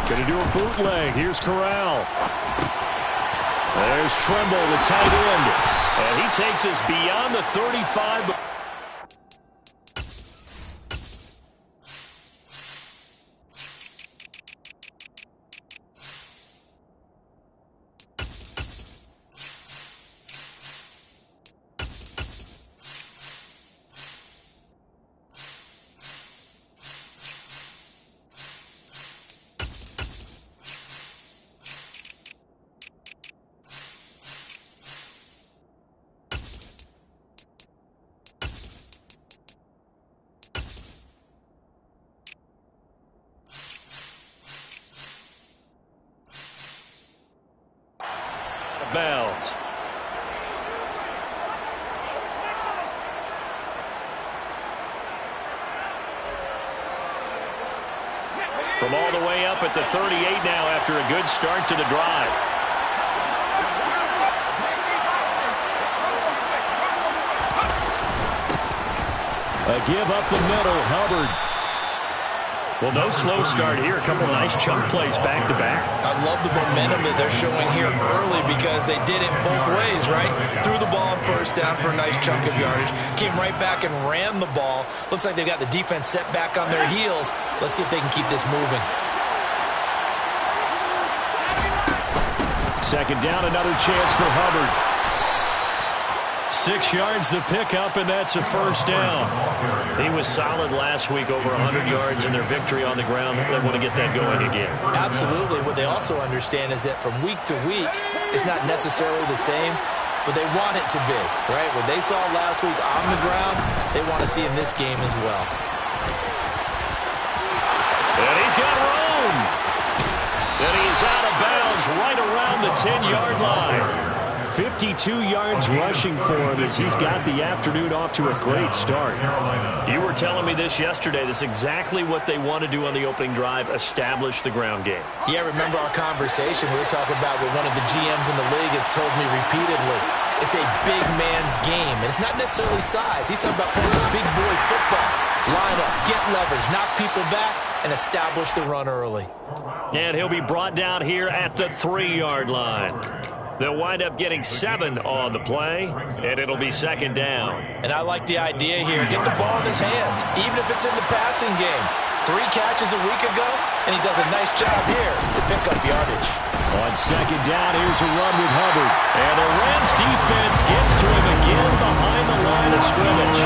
Going to do a bootleg. Here's Corral. There's Trimble, the tight end. And he takes us beyond the 35. Bounds. From all the way up at the 38 now after a good start to the drive. A give up the middle, Hubbard. Well, no slow start here. A couple nice chunk plays back-to-back. I love the momentum that they're showing here early because they did it both ways, right? Threw the ball on first down for a nice chunk of yardage. Came right back and ran the ball. Looks like they've got the defense set back on their heels. Let's see if they can keep this moving. Second down, another chance for Hubbard. 6 yards the pickup, and that's a first down. He was solid last week, over 100 yards in their victory on the ground. They want to get that going again. Absolutely. What they also understand is that from week to week, it's not necessarily the same, but they want it to be, right? What they saw last week on the ground, they want to see in this game as well. And he's got room. And he's out of bounds right around the 10-yard line. 52 yards rushing for him as he's got the afternoon off to a great start. You were telling me this yesterday. This is exactly what they want to do on the opening drive, establish the ground game. Yeah, remember our conversation we were talking about what one of the GMs in the league has told me repeatedly. It's a big man's game, and it's not necessarily size. He's talking about playing some big boy football. Line up, get leverage, knock people back, and establish the run early. And he'll be brought down here at the 3-yard line. They'll wind up getting 7 on the play, and it'll be second down. And I like the idea here. Get the ball in his hands, even if it's in the passing game. 3 catches a week ago, and he does a nice job here to pick up yardage. On second down, here's a run with Hubbard. And the Rams defense gets to him again behind the line of scrimmage.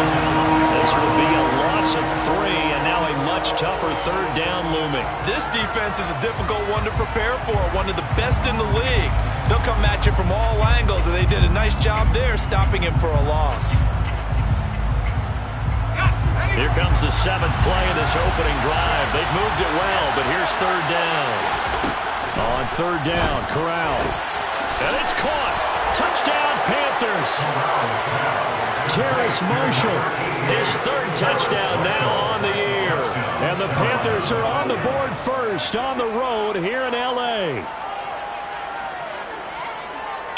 This will be a loss of 3, and now a much tougher third down looming. This defense is a difficult one to prepare for, one of the best in the league. They'll come at you from all angles, and they did a nice job there stopping him for a loss. Here comes the 7th play of this opening drive. They've moved it well, but here's third down. On third down, Corral. And it's caught. Touchdown, Panthers. Terrace Marshall, his 3rd touchdown now on the year. And the Panthers are on the board first on the road here in L.A.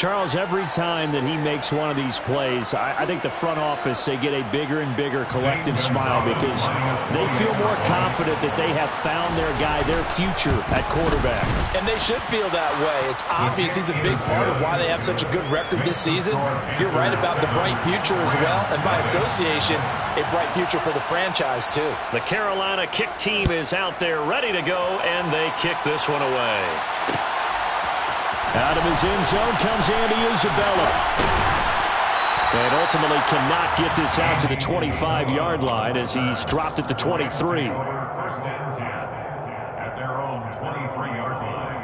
Charles, every time that he makes one of these plays, I think the front office, they get a bigger and bigger collective smile because they feel more confident that they have found their guy, their future at quarterback. And they should feel that way. It's obvious he's a big part of why they have such a good record this season. You're right about the bright future as well, and by association, a bright future for the franchise too. The Carolina kick team is out there ready to go, and they kick this one away. Out of his end zone comes Andy Isabella. And ultimately cannot get this out to the 25-yard line as he's dropped at the 23. First and 10 at their own 23-yard line.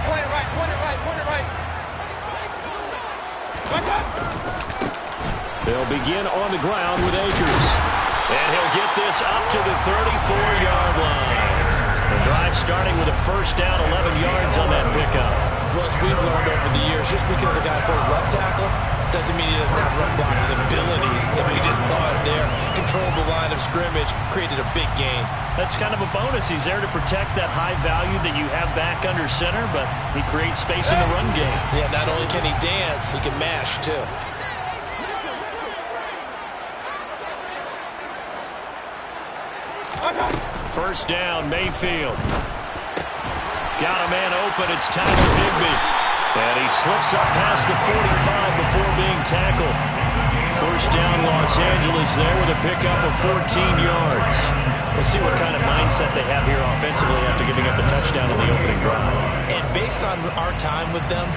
Point it right, point it right, point it right. Back up. They'll begin on the ground with Akers. And he'll get this up to the 34-yard line. The drive starting with a first down, 11 yards on that pickup. Well, as we've learned over the years, just because a guy plays left tackle doesn't mean he doesn't have run blocking abilities. And we just saw it there. Controlled the line of scrimmage, created a big gain. That's kind of a bonus. He's there to protect that high value that you have back under center, but he creates space in the run game. Yeah, not only can he dance, he can mash too. First down, Mayfield. Got a man open. It's time for Higbee. And he slips up past the 45 before being tackled. First down, Los Angeles there with a pickup of 14 yards. We'll see what kind of mindset they have here offensively after giving up the touchdown on the opening drive. And based on our time with them,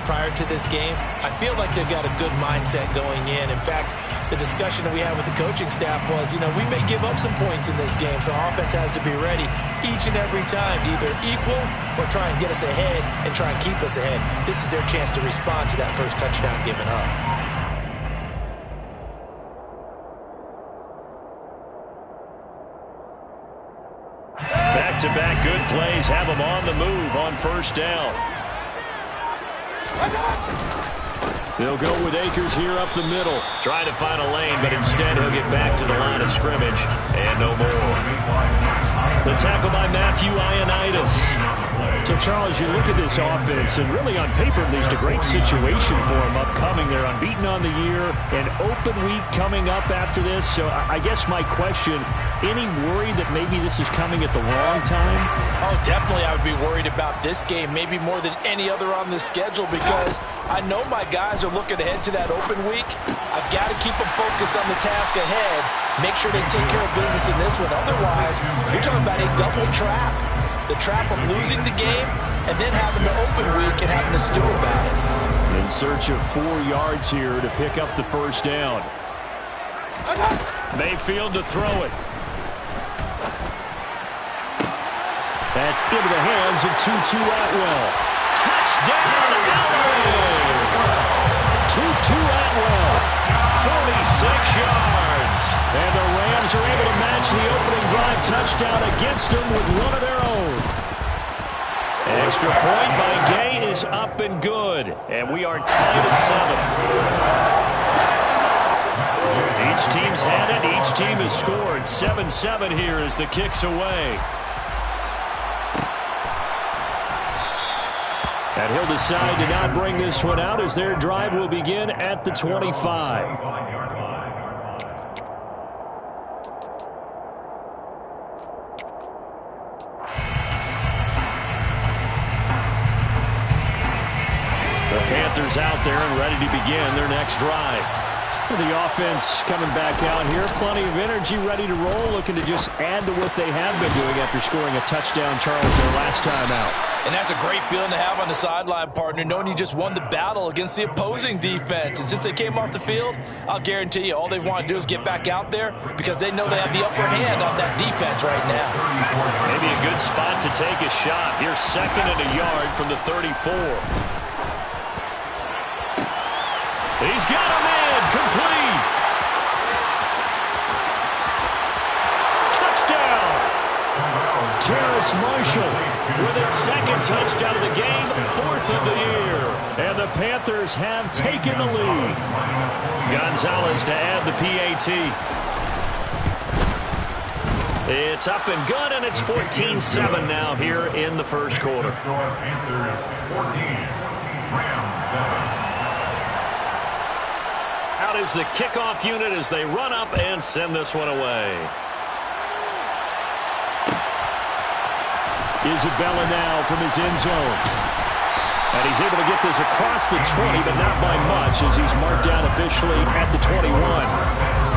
prior to this game, I feel like they've got a good mindset going in. In fact, the discussion that we had with the coaching staff was, we may give up some points in this game, so our offense has to be ready each and every time to either equal or try and get us ahead and try and keep us ahead. This is their chance to respond to that first touchdown given up. Back-to-back good plays have him on the move on first down. They'll go with Akers here up the middle. Trying to find a lane, but instead he'll get back to the line of scrimmage. And no more. The tackle by Matthew Ioannidis. So, Charles, you look at this offense, and really on paper, at least, a great situation for them upcoming. They're unbeaten on the year, an open week coming up after this. So I guess my question, any worry that maybe this is coming at the wrong time? Oh, definitely I would be worried about this game, maybe more than any other on the schedule, because I know my guys are looking ahead to that open week. I've got to keep them focused on the task ahead, make sure they take care of business in this one. Otherwise, you're talking about a double trap. The trap of losing the game and then having the open week and having to stew about it. In search of 4 yards here to pick up the first down. Mayfield to throw it. That's into the hands of Tutu Atwell. Touchdown, Allen! Tutu Atwell, 46 yards. And the Rams are able to match the opening drive touchdown against them with one of their own. Extra point by Gay is up and good. And we are tied at 7. Each team's had it. Each team has scored. 7-7 here as the kick's away. And he'll decide to not bring this one out as their drive will begin at the 25. The Panthers out there and ready to begin their next drive. The offense coming back out here. Plenty of energy, ready to roll, looking to just add to what they have been doing after scoring a touchdown, Charles, their last time out. And that's a great feeling to have on the sideline, partner, knowing you just won the battle against the opposing defense. And since they came off the field, I'll guarantee you all they want to do is get back out there because they know they have the upper hand on that defense right now. Maybe a good spot to take a shot. Here's second and a yard from the 34. He's got a man complete. Touchdown. Terrace Marshall with its second touchdown of the game, 4th of the year. And the Panthers have taken the lead. Gonzalez to add the PAT. It's up and good, and it's 14-7 now here in the first quarter. Panthers 14, Rams 7. Out is the kickoff unit as they run up and send this one away. Isabella now from his end zone. And he's able to get this across the 20, but not by much as he's marked down officially at the 21.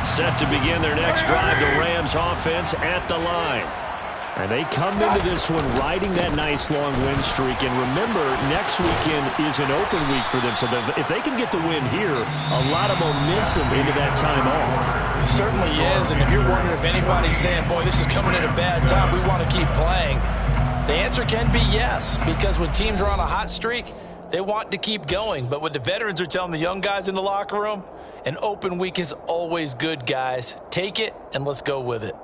Set to begin their next drive, the Rams offense at the line. And they come into this one riding that nice long win streak. And remember, next weekend is an open week for them. So if they can get the win here, a lot of momentum into that time off. It certainly is. And if you're wondering if anybody's saying, boy, this is coming at a bad time, we want to keep playing, the answer can be yes. Because when teams are on a hot streak, they want to keep going. But what the veterans are telling the young guys in the locker room, an open week is always good, guys. Take it, and let's go with it.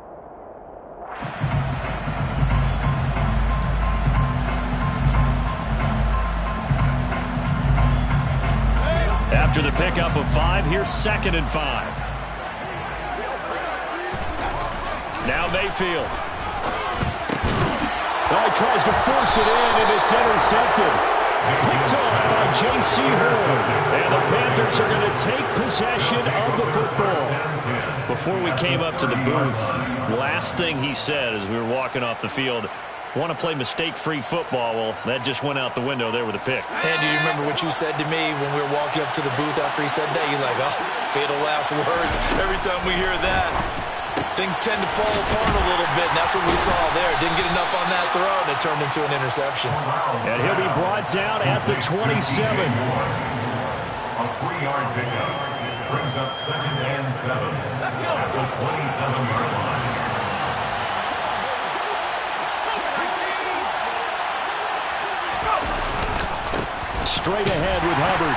After the pickup of 5, here's 2nd and 5. Now Mayfield. Oh, he tries to force it in, and it's intercepted. Picked off by J.C. Horn. And the Panthers are going to take possession of the football. Before we came up to the booth, last thing he said as we were walking off the field, want to play mistake-free football. Well, that just went out the window there with a pick. And do you remember what you said to me when we were walking up to the booth after he said that? You're like, oh, fatal last words. Every time we hear that, things tend to fall apart a little bit, and that's what we saw there. Didn't get enough on that throw, and it turned into an interception. And he'll be brought down at the 27. A 3-yard pickup brings up 2nd and 7 at the 27-yard line. Straight ahead with Hubbard.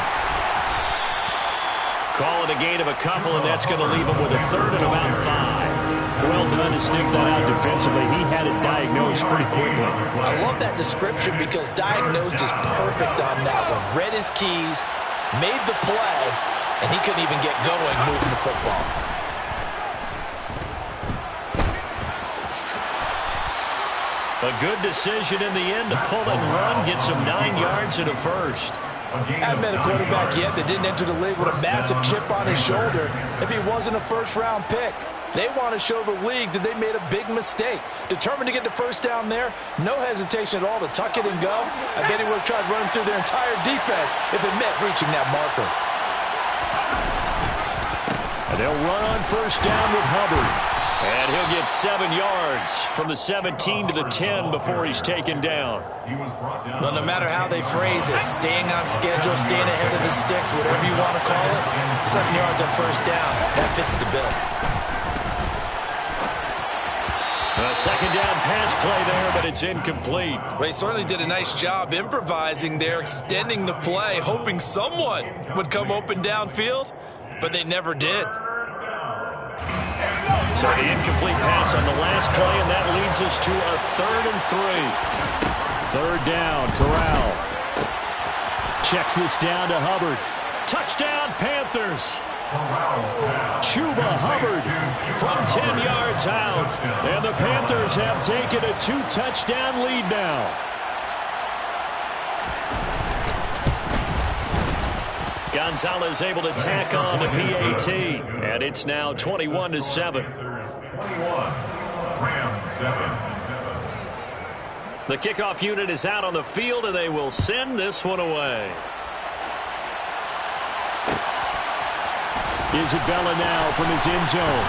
Call it a gain of a couple, and that's going to leave him with a 3rd and about 5. Well done to sniff that out defensively. He had it diagnosed pretty quickly. I love that description because diagnosed is perfect on that one. Read his keys, made the play, and he couldn't even get going moving the football. A good decision in the end to pull and run, gets him 9 yards and a 1st. I haven't met a quarterback yet that didn't enter the league with a massive chip on his shoulder if he wasn't a first-round pick. They want to show the league that they made a big mistake. Determined to get the first down there, no hesitation at all to tuck it and go. I bet he would have tried running through their entire defense if it meant reaching that marker. And they'll run on first down with Hubbard. And he'll get 7 yards from the 17 to the 10 before he's taken down. Well, no matter how they phrase it, staying on schedule, staying ahead of the sticks, whatever you want to call it, 7 yards on first down, that fits the bill. A 2nd down pass play there, but it's incomplete. Well, he certainly did a nice job improvising there, extending the play, hoping someone would come open downfield, but they never did. So the incomplete pass on the last play, and that leads us to a 3rd and 3. 3rd down, Corral. Checks this down to Hubbard. Touchdown, Panthers. Chuba Hubbard from 10 yards out. And the Panthers have taken a 2-touchdown lead now. Gonzalez able to tack on the PAT, and it's now 21-7. 21, Rams 7. The kickoff unit is out on the field, and they will send this one away. Isabella now from his end zone.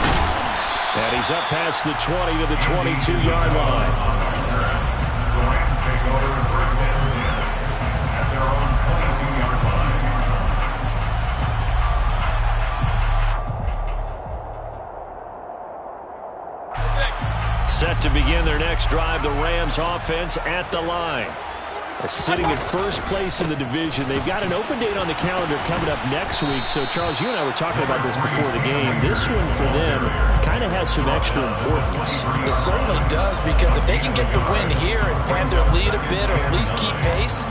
And he's up past the 20 to the 22-yard line. The Rams take over 1st and 10 at their own 22-yard line. Set to begin their next drive, the Rams offense at the line. Sitting at first place in the division. They've got an open date on the calendar coming up next week. So, Charles, you and I were talking about this before the game. This one for them kind of has some extra importance. It certainly does, because if they can get the win here and pad their lead a bit or at least keep pace,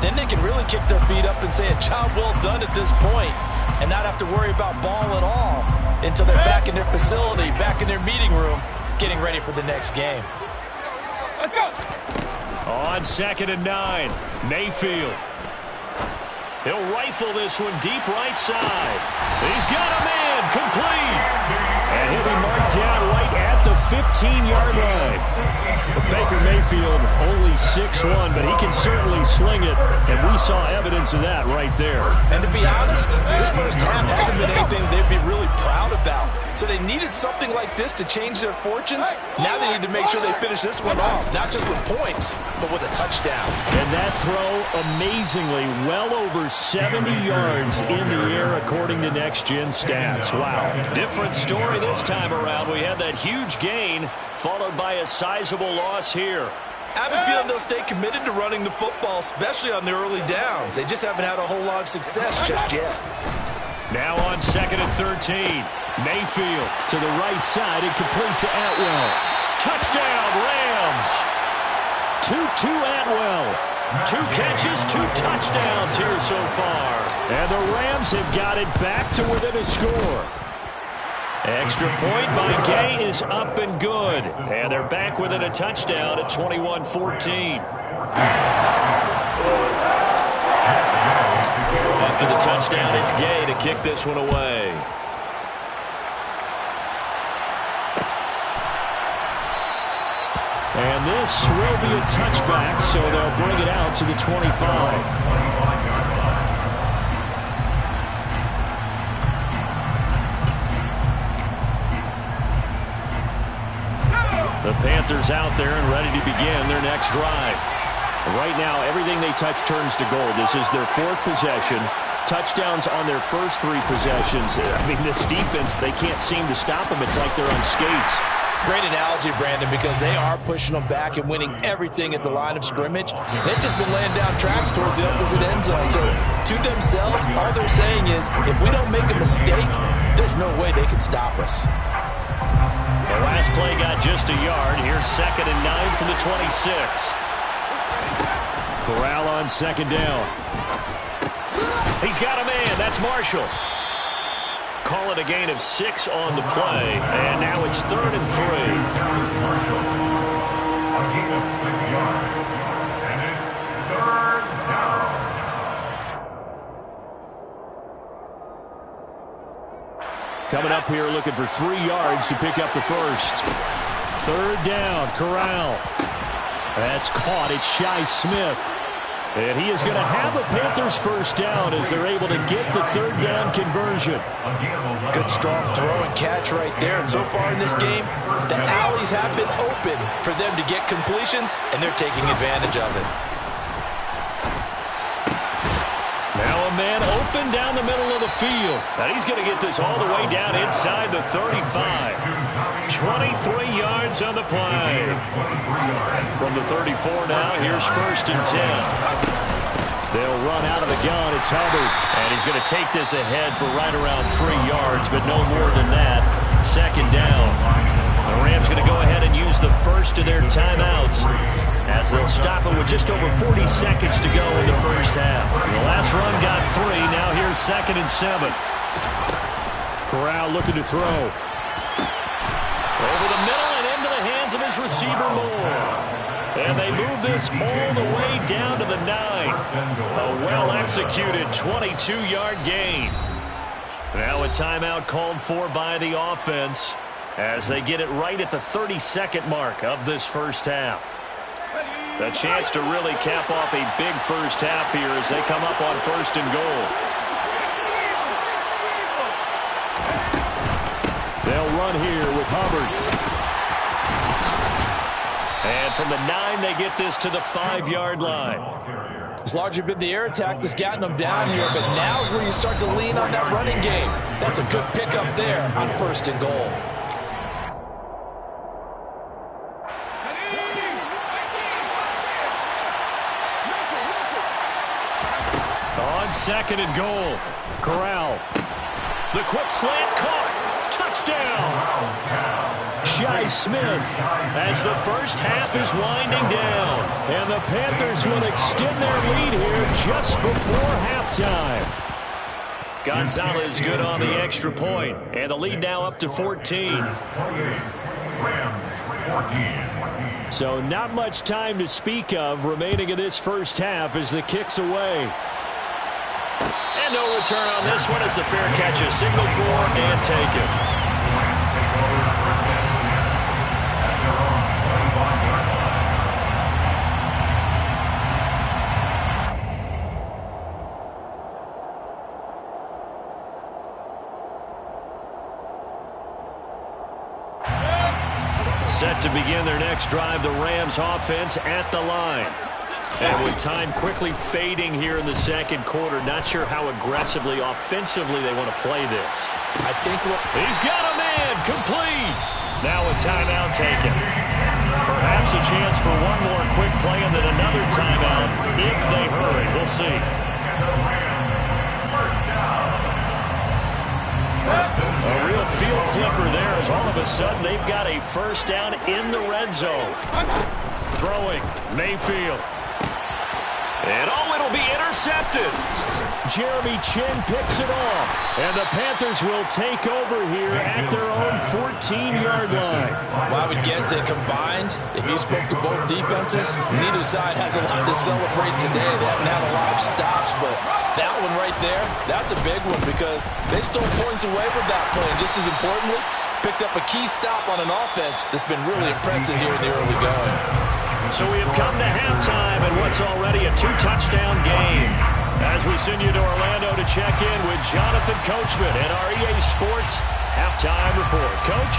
then they can really kick their feet up and say a job well done at this point and not have to worry about ball at all until they're back in their facility, back in their meeting room, getting ready for the next game. Let's go. On 2nd and 9, Mayfield. He'll rifle this one deep right side. He's got a man complete. And he'll be marked down right at the 15-yard line. Baker Mayfield only 6'1", but he can certainly sling it, and we saw evidence of that right there. And to be honest, this first half hasn't been anything they'd be really proud about. So they needed something like this to change their fortunes. Now they need to make sure they finish this one off, not just with points, but with a touchdown. And that throw, amazingly, well over 70 yards in the air, according to Next Gen Stats. Wow. Different story this time around. We had that huge gain, followed by a sizable loss here. I have a feeling they'll stay committed to running the football, especially on the early downs. They just haven't had a whole lot of success just yet. Now on 2nd and 13. Mayfield to the right side and complete to Atwell. Touchdown, Rams. 2-2 Atwell. 2 catches, 2 touchdowns here so far. And the Rams have got it back to within a score. Extra point by Gay is up and good. And they're back within a touchdown at 21-14. After the touchdown, it's Gay to kick this one away. And this will be a touchback, so they'll bring it out to the 25. The Panthers out there and ready to begin their next drive. Right now, everything they touch turns to gold. This is their 4th possession. Touchdowns on their first 3 possessions. I mean, this defense, they can't seem to stop them. It's like they're on skates. Great analogy, Brandon, because they are pushing them back and winning everything at the line of scrimmage. They've just been laying down tracks towards the opposite end zone. So, to themselves, all they're saying is, if we don't make a mistake, there's no way they can stop us. The last play got just a yard. Here's 2nd and 9 from the 26. Corral on 2nd down. He's got a man. That's Marshall. Call it a gain of 6 on the play. And now it's 3rd and 3. Marshall. A gain of 6 yards. And it's 3rd down. Coming up here looking for 3 yards to pick up the first. 3rd down, Corral. That's caught. It's Shi Smith. And he is going to have the Panthers first down as they're able to get the 3rd down conversion. Good strong throw and catch right there. And so far in this game, the alleys have been open for them to get completions, and they're taking advantage of it. Now a man open down the middle of the field. And he's going to get this all the way down inside the 35. 23 yards on the play. From the 34 now, here's 1st and 10. They'll run out of the gun. It's Hubbard. And he's going to take this ahead for right around 3 yards, but no more than that. 2nd down. The Rams going to go ahead and use the first of their timeouts as they'll stop it with just over 40 seconds to go in the first half. The last run got 3. Now here's 2nd and 7. Corral looking to throw. Over the middle and into the hands of his receiver Moore. And they move this all the way down to the 9. A well-executed 22-yard gain. Now a timeout called for by the offense as they get it right at the 32nd mark of this first half. A chance to really cap off a big first half here as they come up on 1st and goal. They'll run here with Hubbard. And from the 9, they get this to the 5-yard line. It's largely been the air attack that's gotten them down here, but now is where you start to lean on that running game. That's a good pickup there on 1st and goal. On 2nd and goal, Corral. The quick slant caught. Touchdown. Shi Smith as the first half is winding down. And the Panthers will extend their lead here just before halftime. Gonzalez good on the extra point. And the lead now up to 14. So not much time to speak of remaining in this first half as the kick's away. And no return on this one as the fair catch is signaled for and taken. Set to begin their next drive, the Rams offense at the line. And with time quickly fading here in the second quarter, not sure how aggressively, offensively they want to play this. I think he's got a man complete. Now a timeout taken. Perhaps a chance for one more quick play and then another timeout if they hurry. We'll see. A real field flipper there as all of a sudden they've got a first down in the red zone. Throwing, Mayfield. And it'll be intercepted. Jeremy Chin picks it off. And the Panthers will take over here at their own 14-yard line. Well, I would guess that combined, if you spoke to both defenses, neither side has a lot to celebrate today. They haven't had a lot of stops, but that one right there, that's a big one because they stole points away from that play. And just as importantly, picked up a key stop on an offense that's been really impressive here in the early going. So we have come to halftime in what's already a two-touchdown game. As we send you to Orlando to check in with Jonathan Coachman and our EA Sports Halftime Report. Coach?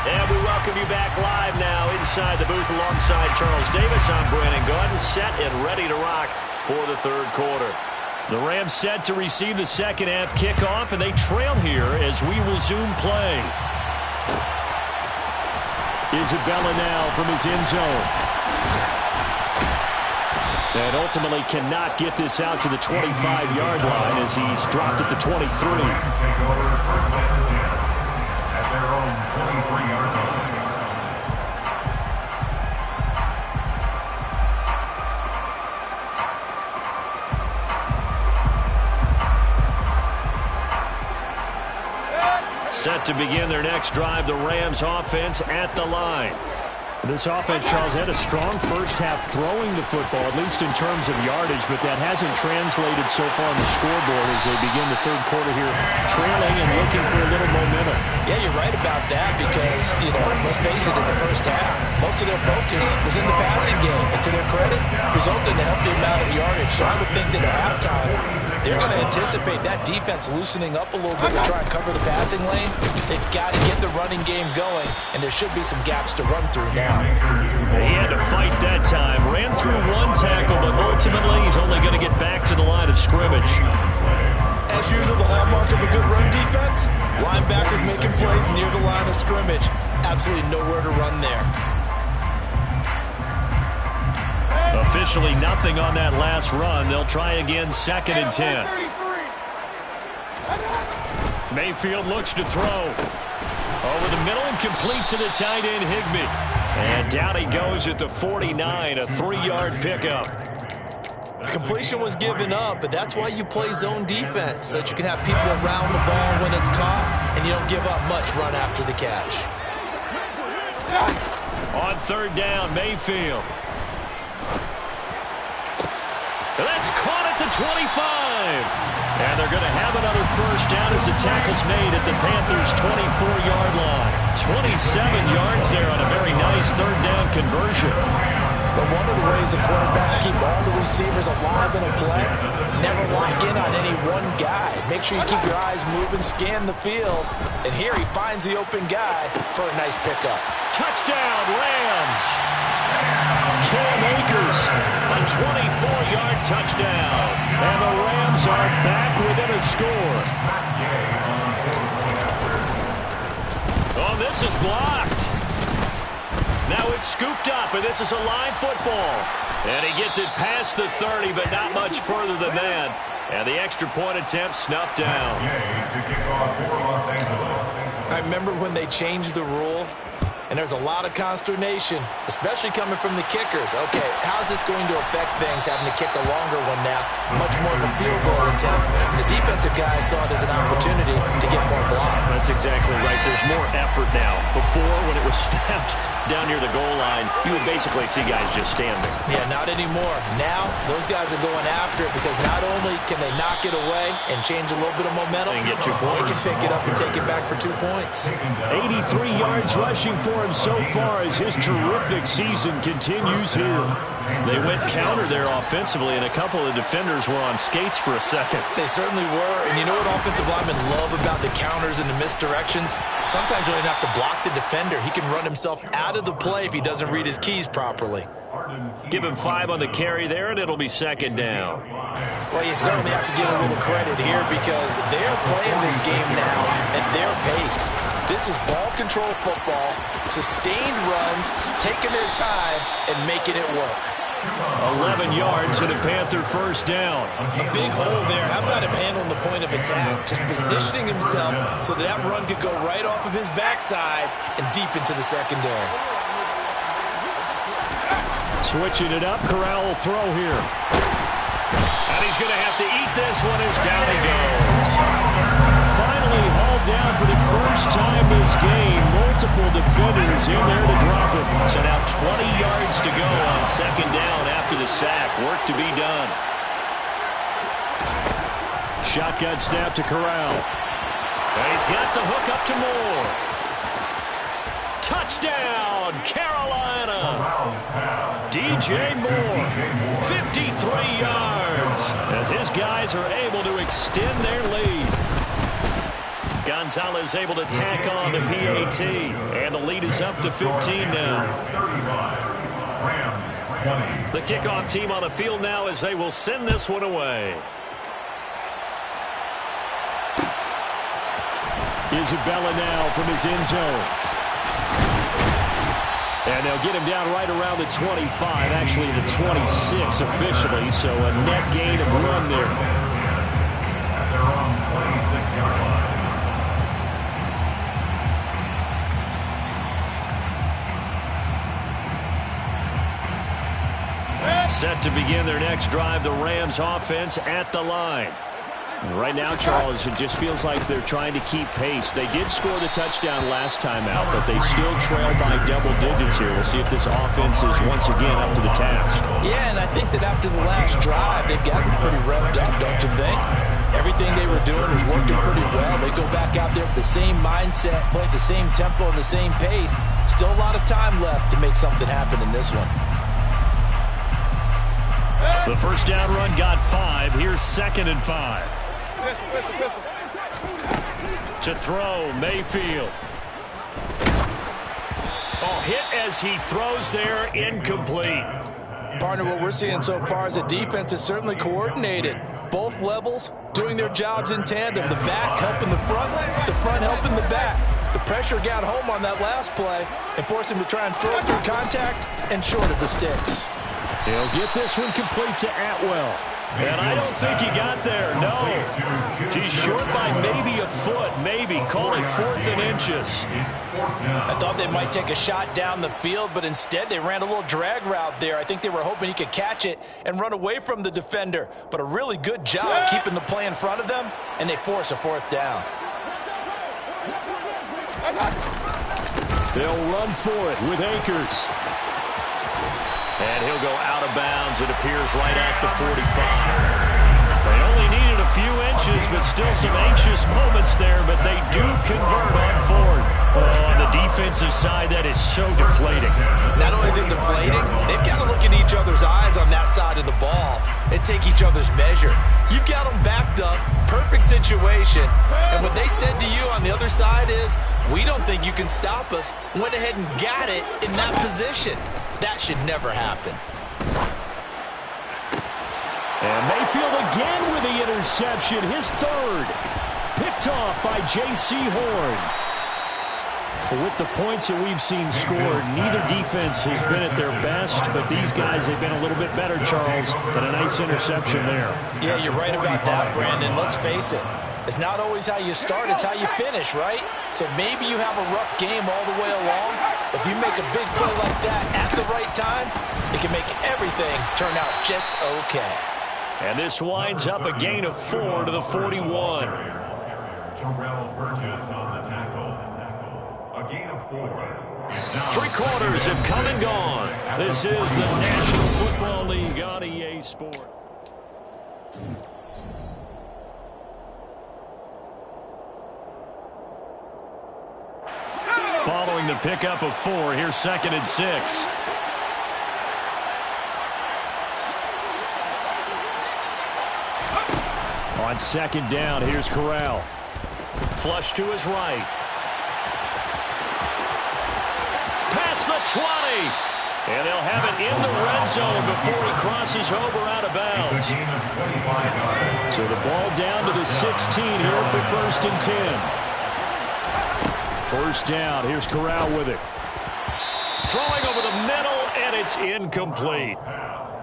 And we welcome you back live now inside the booth alongside Charles Davis. I'm Brandon Gaudin, set and ready to rock for the third quarter. The Rams set to receive the second half kickoff, and they trail here as we resume play. Isabella now from his end zone. And ultimately cannot get this out to the 25-yard line as he's dropped at the 23. Take over first and 10 at their own 23-yard line. Set to begin their next drive, the Rams offense at the line. This offense, Charles, had a strong first half throwing the football, at least in terms of yardage, but that hasn't translated so far on the scoreboard as they begin the third quarter here, trailing and looking for a little momentum. Yeah, you're right about that because, let's face it, in the first half, most of their focus was in the passing game. And to their credit, resulted in a healthy amount of yardage. So I would think that at halftime, they're going to anticipate that defense loosening up a little bit to try and cover the passing lane. They've got to get the running game going, and there should be some gaps to run through now. He had to fight that time. Ran through one tackle, but ultimately he's only going to get back to the line of scrimmage. As usual, the hallmark of a good run defense, linebackers making plays near the line of scrimmage. Absolutely nowhere to run there. Officially nothing on that last run. They'll try again, 2nd and 10. Mayfield looks to throw. Over the middle and complete to the tight end, Higbee. And down he goes at the 49, a 3-yard pickup. The completion was given up, but that's why you play zone defense, so that you can have people around the ball when it's caught, and you don't give up much run after the catch. On 3rd down, Mayfield. That's caught at the 25. And they're going to have another first down as the tackle's made at the Panthers' 24-yard line. 27 yards there on a very nice 3rd down conversion. But one of the ways the quarterbacks keep all the receivers alive in a play, never lock in on any one guy. Make sure you keep your eyes moving, scan the field. And here he finds the open guy for a nice pickup. Touchdown, Rams! Cam Akers, a 24-yard touchdown. And the Rams are back within a score. Oh, this is blocked. Now it's scooped up, and this is a live football. And he gets it past the 30, but not much further than that. And the extra point attempt snuffed down. I remember when they changed the rule, and there's a lot of consternation, especially coming from the kickers. Okay, how's this going to affect things, having to kick a longer one now, much more of a field goal attempt? And the defensive guys saw it as an opportunity to get more block. That's exactly right. There's more effort now. Before, when it was snapped down near the goal line, you would basically see guys just standing. Yeah, not anymore. Now, those guys are going after it because not only can they knock it away and change a little bit of momentum, and get 2 points. They can pick it up and take it back for 2 points. 83 yards rushing for for him so far as his terrific season continues here. They went counter there offensively, and a couple of defenders were on skates for a second. They certainly were, and you know what offensive linemen love about the counters and the misdirections? Sometimes you don't even have to block the defender. He can run himself out of the play if he doesn't read his keys properly. Give him 5 on the carry there, and it'll be second down. Well, you certainly have to give a little credit here because they're playing this game now at their pace. This is ball control football, sustained runs, taking their time, and making it work. 11 yards and a Panther first down. A big hole there. How about him handling the point of attack? Just positioning himself so that run could go right off of his backside and deep into the secondary. Switching it up, Corral will throw here. And he's going to have to eat this one as down he goes. Finally hauled down for the first time this game. Multiple defenders in there to drop it. So now 20 yards to go on second down after the sack. Work to be done. Shotgun snap to Corral. And he's got the hook up to Moore. Touchdown, Carolina. DJ Moore, 53 yards, as his guys are able to extend their lead. Gonzalez able to tack on the PAT, and the lead is up to 15 now. The kickoff team on the field now as they will send this one away. Isabella now from his end zone. And they'll get him down right around the 25, actually the 26 officially, so a net gain of 1 there. At their own 26-yard line. Set to begin their next drive, the Rams offense at the line. Right now, Charles, it just feels like they're trying to keep pace. They did score the touchdown last time out, but they still trail by double digits here. We'll see if this offense is once again up to the task. Yeah, and I think that after the last drive, they've gotten pretty revved up, don't you think? Everything they were doing was working pretty well. They go back out there with the same mindset, play at the same tempo and the same pace. Still a lot of time left to make something happen in this one. The first down run got 5. Here's 2nd and 5. To throw, Mayfield. Oh, hit as he throws there, incomplete. Partner, what we're seeing so far is the defense is certainly coordinated. Both levels doing their jobs in tandem. The back helping the front helping the back. The pressure got home on that last play and forced him to try and throw it through contact and short of the sticks. He'll get this one complete to Atwell. And I don't think he got there, no. He's short by maybe a foot, maybe. Call it 4th and inches. I thought they might take a shot down the field, but instead they ran a little drag route there. I think they were hoping he could catch it and run away from the defender. But a really good job keeping the play in front of them, and they force a 4th down. They'll run for it with Akers. And he'll go out of bounds, it appears, right at the 45. They only needed a few inches, but still some anxious moments there, but they do convert on 4th. Oh, on the defensive side, that is so deflating. Not only is it deflating, they've got to look in each other's eyes on that side of the ball and take each other's measure. You've got them backed up, perfect situation, and what they said to you on the other side is, we don't think you can stop us. Went ahead and got it in that position. That should never happen. And Mayfield again with the interception, his 3rd. Picked off by J.C. Horn. With the points that we've seen scored, neither defense has been at their best, but these guys have been a little bit better, Charles, than a nice interception there. Yeah, you're right about that, Brandon. Let's face it. It's not always how you start, it's how you finish, right? So maybe you have a rough game all the way along. If you make a big play like that at the right time, it can make everything turn out just okay. And this winds up a gain of 4 to the 41. Terrell Burgess on the tackle. A gain of 4. It's now 3 quarters have come and gone. This is the National Football League on EA Sports. Following the pickup of 4. Here's 2nd and 6. On 2nd down, here's Corral. Flush to his right. Past the 20. And they'll have it in the red zone before he crosses over out of bounds. So the ball down to the 16 here for 1st and 10. 1st down. Here's Corral with it. Throwing over the middle, and it's incomplete.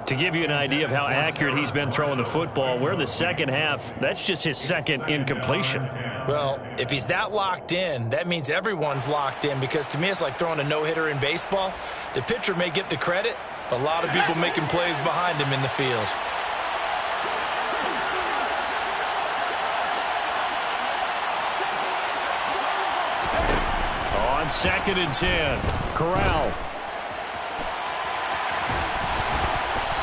To give you an idea of how accurate he's been throwing the football, we're in the 2nd half. That's just his 2nd incompletion. Well, if he's that locked in, that means everyone's locked in, because to me it's like throwing a no-hitter in baseball. The pitcher may get the credit, but a lot of people making plays behind him in the field. On 2nd and 10, Corral.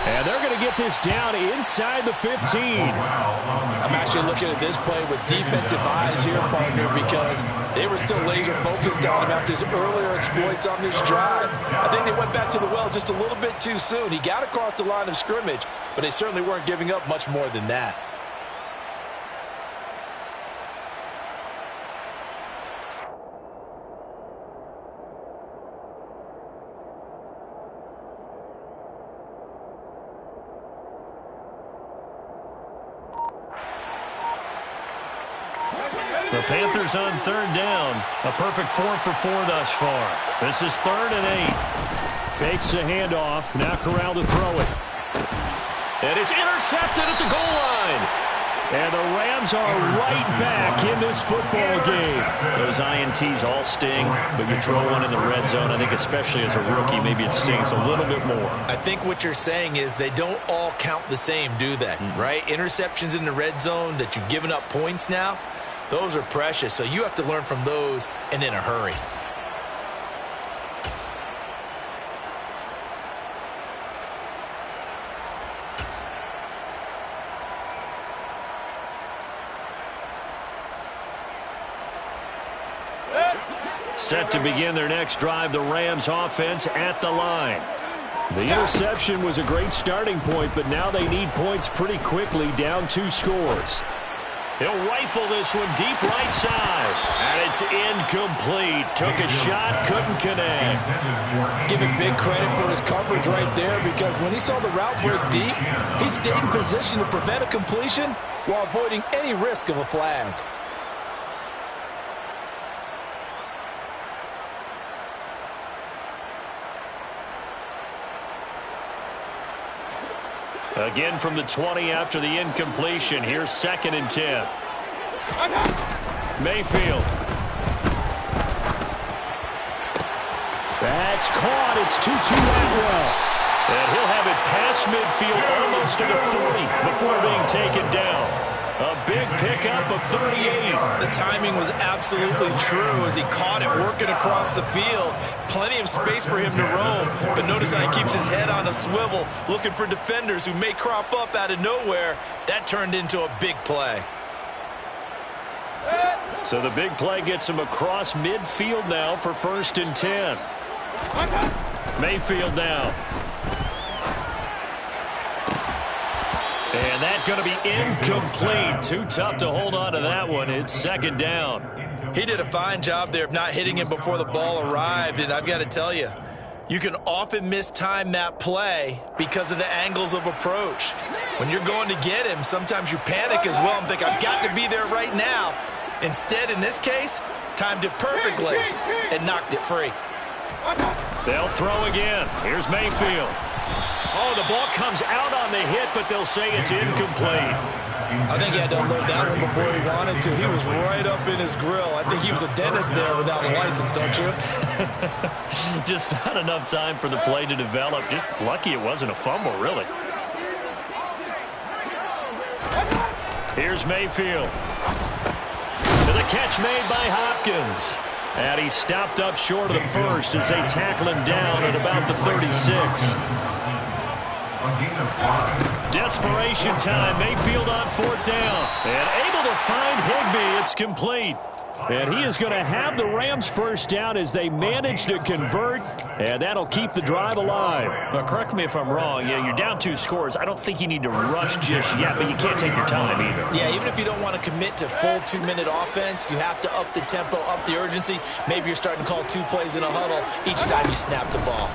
And they're going to get this down inside the 15. I'm actually looking at this play with defensive eyes here, partner, because they were still laser focused on him after his earlier exploits on this drive. I think they went back to the well just a little bit too soon. He got across the line of scrimmage, but they certainly weren't giving up much more than that. The Panthers on 3rd down. A perfect 4 for 4 thus far. This is 3rd and 8. Fakes the handoff. Now Corral to throw it. And it's intercepted at the goal line. And the Rams are right back in this football game. Those INTs all sting, but you throw one in the red zone, I think especially as a rookie, maybe it stings a little bit more. I think what you're saying is they don't all count the same, do they? Right? Interceptions in the red zone that you've given up points now, those are precious, so you have to learn from those and in a hurry. Set to begin their next drive, the Rams offense at the line. The interception was a great starting point, but now they need points pretty quickly, down 2 scores. He'll rifle this one deep right side. And it's incomplete. Took a shot, couldn't connect. Give him big credit for his coverage right there, because when he saw the route break deep, he stayed in position to prevent a completion while avoiding any risk of a flag. Again from the 20 after the incompletion. Here's 2nd and 10. Mayfield. That's caught. It's 2-2 Atwell. And he'll have it past midfield almost to the 40 before being taken down. A big pickup of 38. The timing was absolutely true as he caught it working across the field. Plenty of space for him to roam, but notice how he keeps his head on a swivel looking for defenders who may crop up out of nowhere. That turned into a big play. So the big play gets him across midfield now for 1st and 10. Mayfield now. And that's going to be incomplete. Too tough to hold on to that one. It's 2nd down. He did a fine job there of not hitting him before the ball arrived, and I've got to tell you, you can often mistime that play because of the angles of approach. When you're going to get him, sometimes you panic as well and think, I've got to be there right now. Instead, in this case, timed it perfectly and knocked it free. They'll throw again. Here's Mayfield. Oh, the ball comes out on the hit, but they'll say it's incomplete. I think he had to unload that one before he wanted to. He was right up in his grill. I think he was a dentist there without a license, don't you? Just not enough time for the play to develop. Just lucky it wasn't a fumble, really. Here's Mayfield. To the catch made by Hopkins. And he stopped up short of the first as they tackle him down at about the 36. A gain of 5. Desperation time. Mayfield on 4th down. And able to find Higbee. It's complete. And he is going to have the Rams first down as they manage to convert, and that'll keep the drive alive. Now, correct me if I'm wrong. Yeah, you're down 2 scores. I don't think you need to rush just yet, but you can't take your time either. Yeah, even if you don't want to commit to full 2-minute offense, you have to up the tempo, up the urgency. Maybe you're starting to call 2 plays in a huddle each time you snap the ball.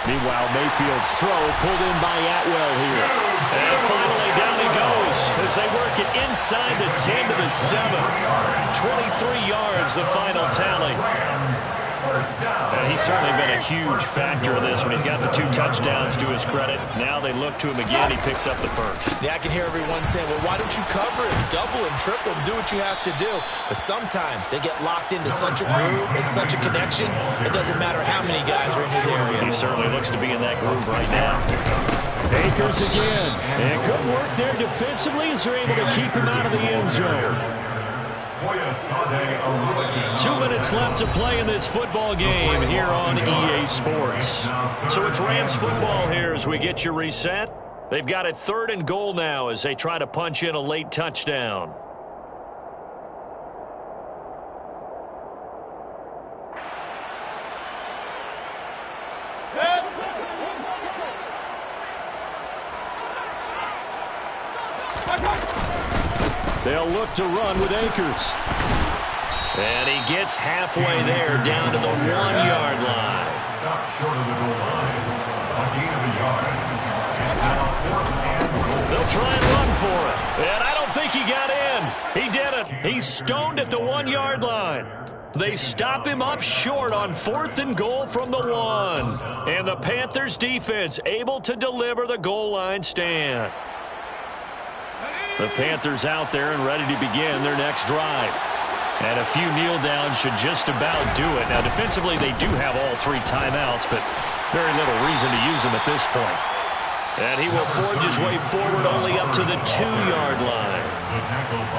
Meanwhile, Mayfield's throw pulled in by Atwell here. And finally, down he goes as they work it inside the 10 to the 7. 23 yards, the final tally. And he's certainly been a huge factor in this when he's got the 2 touchdowns to his credit. Now they look to him again. He picks up the first. Yeah, I can hear everyone saying, well, why don't you cover him, double him, triple him, do what you have to do. But sometimes they get locked into such a groove and such a connection, it doesn't matter how many guys are in his area. He certainly looks to be in that groove right now. Akers again. And good work there defensively as they're able to keep him out of the end zone. 2 minutes left to play in this football game here on EA Sports. So it's Rams football here as we get you reset. They've got it 3rd and goal now as they try to punch in a late touchdown. They'll look to run with Akers. And he gets halfway there, down to the 1-yard line. Stop short of the goal line. A gain of a yard. And now 4th and goal. They'll try and run for it. And I don't think he got in. He didn't. He's stoned at the 1-yard line. They stop him up short on 4th and goal from the 1. And the Panthers defense able to deliver the goal line stand. The Panthers out there and ready to begin their next drive. And a few kneel downs should just about do it. Now, defensively, they do have all 3 timeouts, but very little reason to use them at this point. And he will forge his way forward only up to the 2-yard line.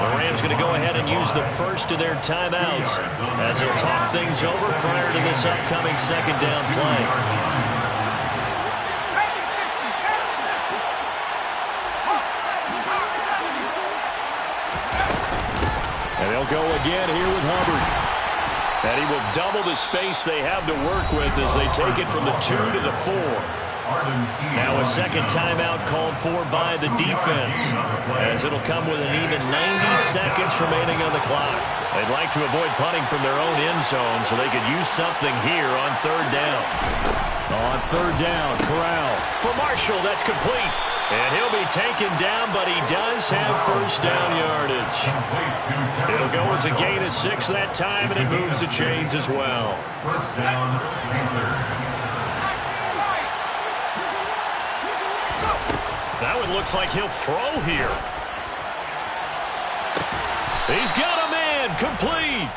The Rams going to go ahead and use the first of their timeouts as they'll talk things over prior to this upcoming 2nd down play. And they'll go again here with Hubbard. And he will double the space they have to work with as they take it from the 2 to the 4. Now a 2nd timeout called for by the defense, as it'll come with an even 90 seconds remaining on the clock. They'd like to avoid punting from their own end zone so they could use something here on 3rd down. On 3rd down, Corral. For Marshall, that's complete. And he'll be taken down, but he does have first down yardage. It'll go as a gain of 6 that time, and it moves the chains as well. First down, Panthers. That one looks like he'll throw here. He's got a man, complete.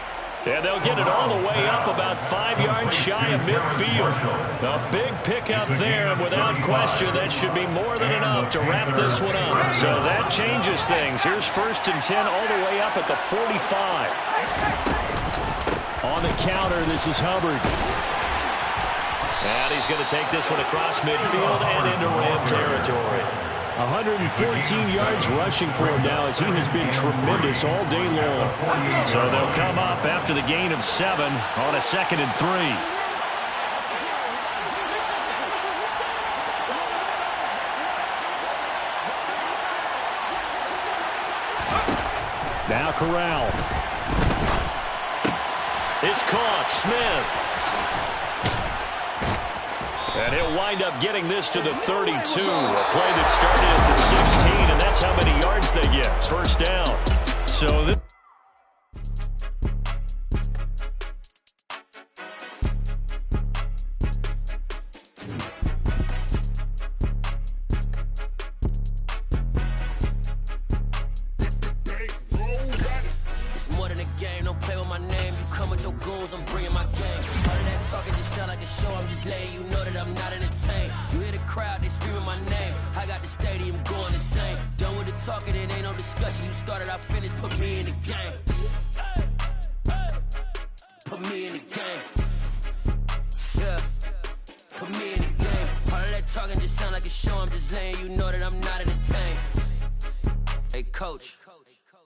And they'll get it all the way up about 5 yards shy of midfield. A big pickup there, and without question, that should be more than enough to wrap this one up. So that changes things. Here's 1st and 10 all the way up at the 45. On the counter, this is Hubbard. And he's going to take this one across midfield and into Ram territory. 114 yards rushing for him now as he has been tremendous all day long. So they'll come up after the gain of 7 on a 2nd and 3. Now Corral. It's caught. Smith. And he'll wind up getting this to the 32. A play that started at the 16, and that's how many yards they get. First down. So this it's more than a game. Don't play with my name. You come with your goons, I'm bringing my game. All of that talking just sound like a show. I'm just letting you know that I'm not entertained. You hear the crowd, they screaming my name. I got the stadium going insane. Done with the talking, it ain't no discussion. You started, I finished. Put me in the game. Put me in the game. Yeah. Put me in the talking just sound like a show. I'm just letting you know that I'm not entertained. Hey, coach,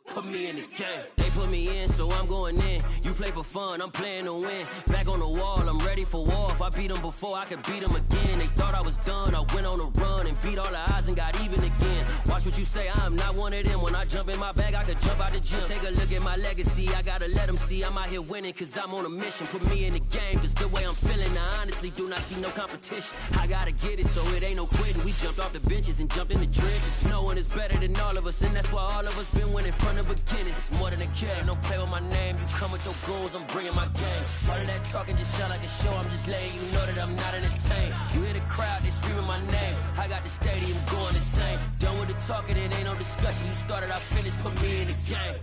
put me in the game. They put me in, so I'm going in. You play for fun, I'm playing to win. Back on the wall, I'm ready for war. If I beat them before, I could beat them again. They thought I was done, I went on a run and beat all the odds and got even again. Watch what you say, I'm not one of them. When I jump in my bag, I could jump out the gym. Take a look at my legacy, I gotta let them see I'm out here winning, cause I'm on a mission. Put me in the game, cause the way I'm feeling, I honestly do not see no competition. I gotta get it, so it ain't no quitting. We jumped off the benches and jumped in the trenches. No one is better than all of us, and that's why all of us been winning from the beginning. It's more than a kid, don't play with my name. You come with your goons, I'm bringing my game. All of that talking just sound like a show. I'm just letting you know that I'm not entertained. You hear the crowd, they screaming my name. I got the stadium going insane. Done with the talking, it ain't no discussion. You started, I finished, put me in the game.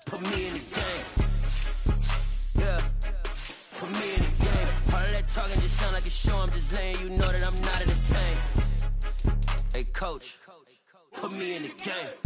Put me in the game. Yeah, put me in the game. All of that talking just sound like a show. I'm just letting you know that I'm not entertained. Hey, coach, put me in the game.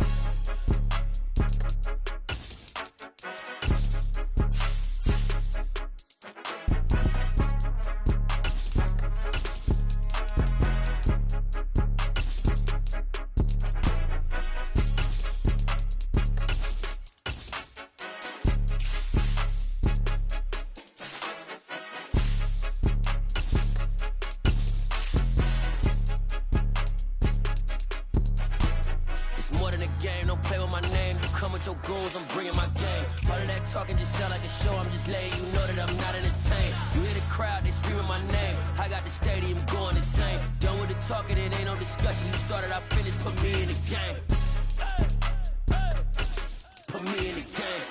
Your goons, I'm bringing my game. All of that talking just sound like a show. I'm just letting you know that I'm not entertained. You hear the crowd, they screaming my name. I got the stadium going insane. Done with the talking, it ain't no discussion. You started, I finished, put me in the game. Put me in the game.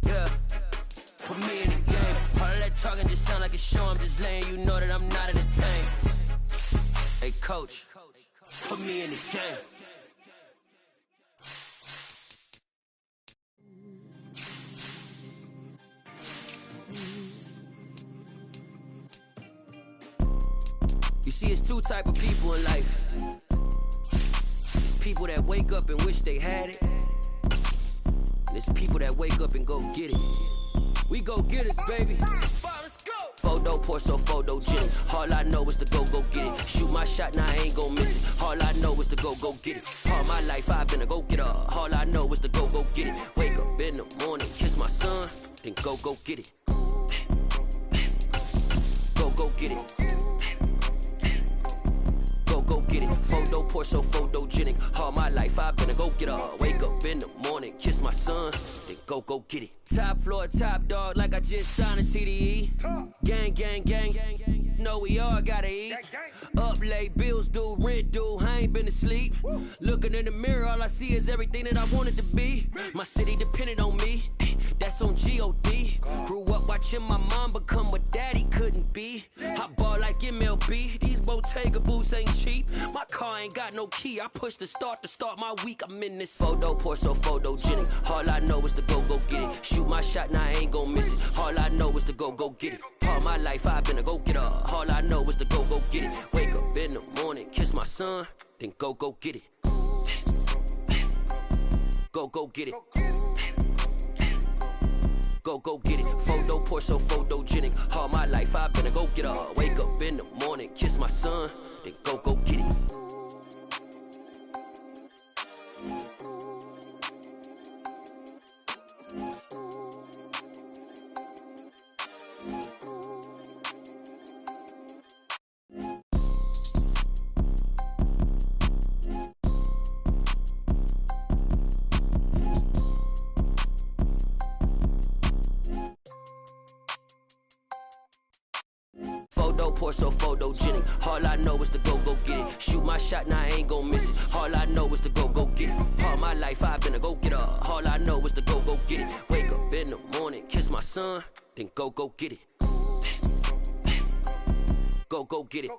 Yeah, put me in the game. All of that talking just sound like a show. I'm just letting you know that I'm not entertained. Hey, coach, put me in the game. You see, it's two type of people in life. It's people that wake up and wish they had it. And it's people that wake up and go get it. We go get it, baby. Photo, Porso, photo, gym. All I know is to go get it. Shoot my shot, now I ain't gon' miss it. All I know is to go get it. All my life I've been a go-getter. All I know is to go get it. Wake up in the morning, kiss my son, then go get it. Go get it. Go get it. Photo, Porso, photogenic. All my life I've been a go-getter. Wake up in the morning, kiss my son, then go get it. Top floor, top dog, like I just signed a TDE. Gang, gang, gang, gang. Know we all gotta eat. Up late, bills due, rent due, I ain't been asleep. Looking in the mirror, all I see is everything that I wanted to be. My city depended on me, that's on G.O.D. Grew up watching my mom become what daddy couldn't be. I ball like MLB, these Bottega boots ain't cheap. My car ain't got no key, I push the start to start my week. I'm in this photo, Porso, photogenic. All I know is to go get it. Shoot my shot, now I ain't gon' miss it. All I know is to go get it. All my life I've been a go-getter. All I know is to go get it. Wake up in the morning, kiss my son, then go get it. Go get it. Go get it. Photo, Porso, photogenic. All my life I've been a go-getter. Wake up in the morning, kiss my son, then go get it. Porso, photogenic. All I know is to go get it. Shoot my shot, now I ain't gon' miss it. All I know is to go get it. All my life I've been a go-getter. All I know is to go get it. Wake up in the morning, kiss my son, then go get it. Go get it.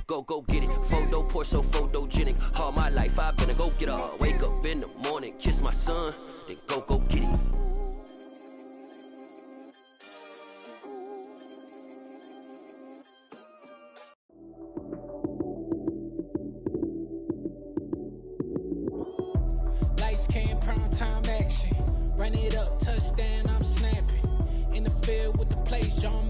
Go get it. Photo, Porso, photogenic. All my life I've been a go-getter. Wake up in the morning, kiss my son, then go get it. Run it up, touchdown, I'm snapping. In the field with the plays, John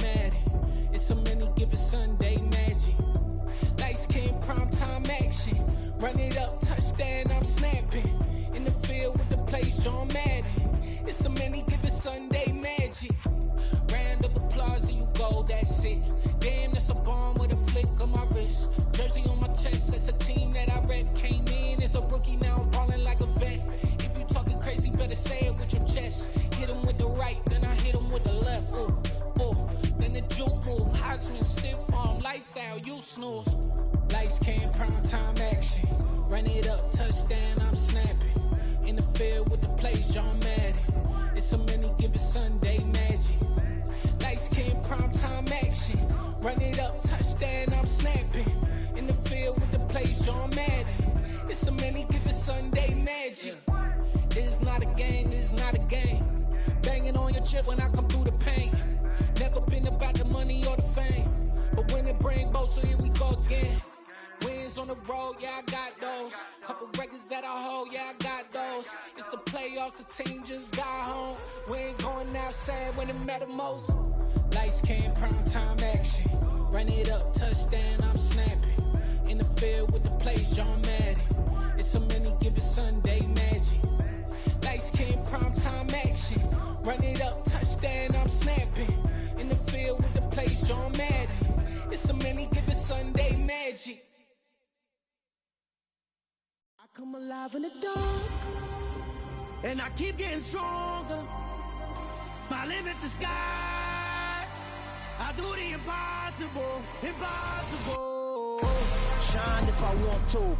go, that's it. Damn, that's a bomb with a flick of my wrist. Jersey on my chest, that's a team that I rep. Came in as a rookie, now I'm ballin' like a vet. If you talking crazy, better say it with your chest. Hit him with the right, then I hit him with the left. Ooh, ooh. Then the juke move, Heisman stiff arm, lights out, you snooze. Lights came, prime time action. Run it up, touchdown, I'm snapping. In the field with the plays, John Madden. It's a many given Sunday magic. Lights came, prime time action. Run it up, touchdown, I'm snapping. In the field with the plays, John Madden. It's a many given Sunday magic. It is not a game, it is not a game. Banging on your chip when I come through the paint. Never been about the money or the fame. But when it bring both, so here we go again. Wins on the road, yeah, I got those. Couple records that I hold, yeah, I got those. It's the playoffs, the team just got home. We ain't going outside when it matter most. Lights came, prime time action. Run it up, touchdown, I'm snapping. In the field with the plays, John Madden. It's a many given Sunday magic. Lights came, prime time action. Run it up, touchdown, I'm snapping. In the field with the plays, John Madden. It's a many given Sunday magic. I come alive in the dark, and I keep getting stronger. My limit's the sky. I do the impossible, impossible. Shine if I want to.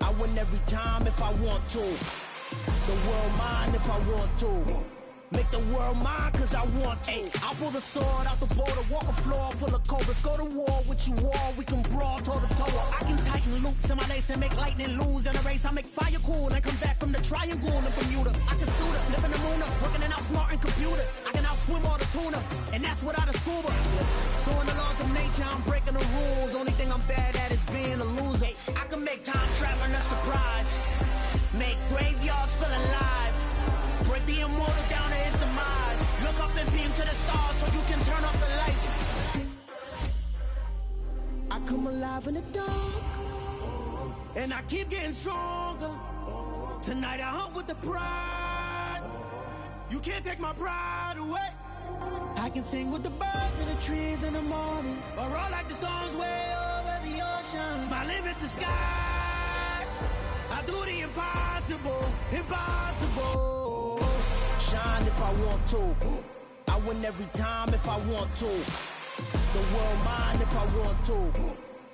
I win every time if I want to. The world mine if I want to. Make the world mine cause I want to. I'll pull the sword out the border, walk a floor full of cobras. Go to war with you all, we can brawl toe to toe. I can tighten loops in my lace and make lightning lose in a race. I make fire cool and come back from the triangle in Bermuda. I can suit up, live in the moon up, working and outsmarting computers. I can outswim all the tuna, and that's without a scuba. So in the laws of nature, I'm breaking the rules. Only thing I'm bad at is being a loser. I can make time traveling a surprise, make graveyards feel alive. Break the immortal down to his demise. Look up and beam to the stars so you can turn off the lights. I come alive in the dark, and I keep getting stronger. Tonight I hunt with the pride. You can't take my pride away. I can sing with the birds and the trees in the morning, or roll like the storms way over the ocean. My limit's the sky. I do the impossible, impossible. Shine if I want to. I win every time if I want to. The world mine if I want to.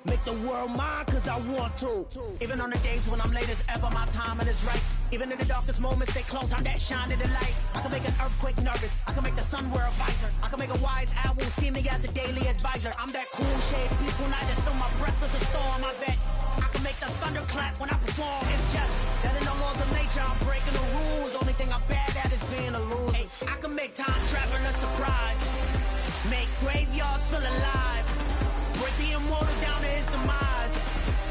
Make the world mine cause I want to. Even on the days when I'm late as ever, my timing is right. Even in the darkest moments, stay close, I'm that shining the light. I can make an earthquake nervous, I can make the sun wear a visor. I can make a wise owl see me as a daily advisor. I'm that cool shade, peaceful night, and still my breath is a storm. I bet I can make the thunder clap when I perform. It's just that in the laws of nature, I'm breaking the rules. Only thing I'm bad at is being a loser. Hey, I can make time traveling a surprise, make graveyards feel alive. Break the immortal down to his demise.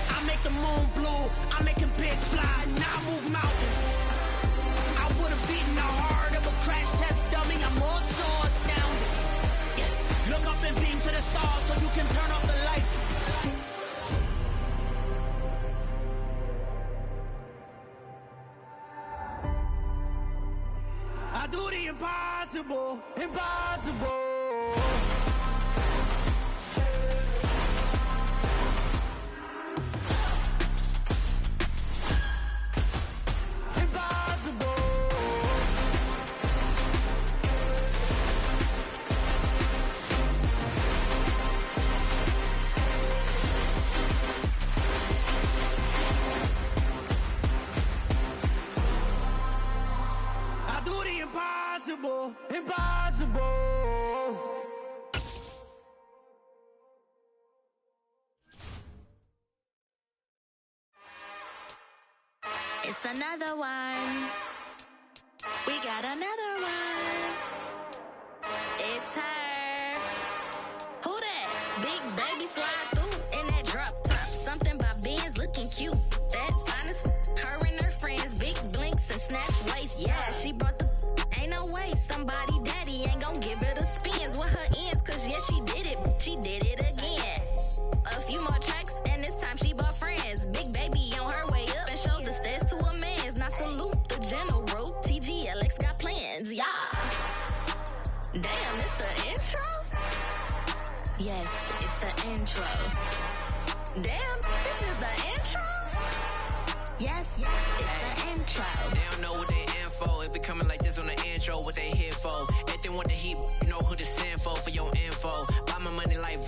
I make the moon blue, I make him pigs fly. Now I move mountains. I would've beaten the heart of a crash test dummy. I'm more so astounded. Yeah. Look up and beam to the stars so you can turn off the lights. I do the impossible, impossible. Impossible, impossible. It's another one. We got another one. It's her. Who that? Big baby slide through in that drop top. Something by Benz looking cute. That's honest. Her and her friends, big blinks and snatch waist. Yeah, she brought the. Ain't no way somebody daddy ain't gon' give her the spins with her ends. Cause yeah, she did it. She did it again. A few more tracks and this time she bought friends. Big baby on her way up and showed the stairs to a man's. Now salute the general. TGLX got plans. intro. Damn, this is the intro? Yes, it's the intro. They don't know what they in for. If it coming like this on the intro, what they here for? If they want the heat,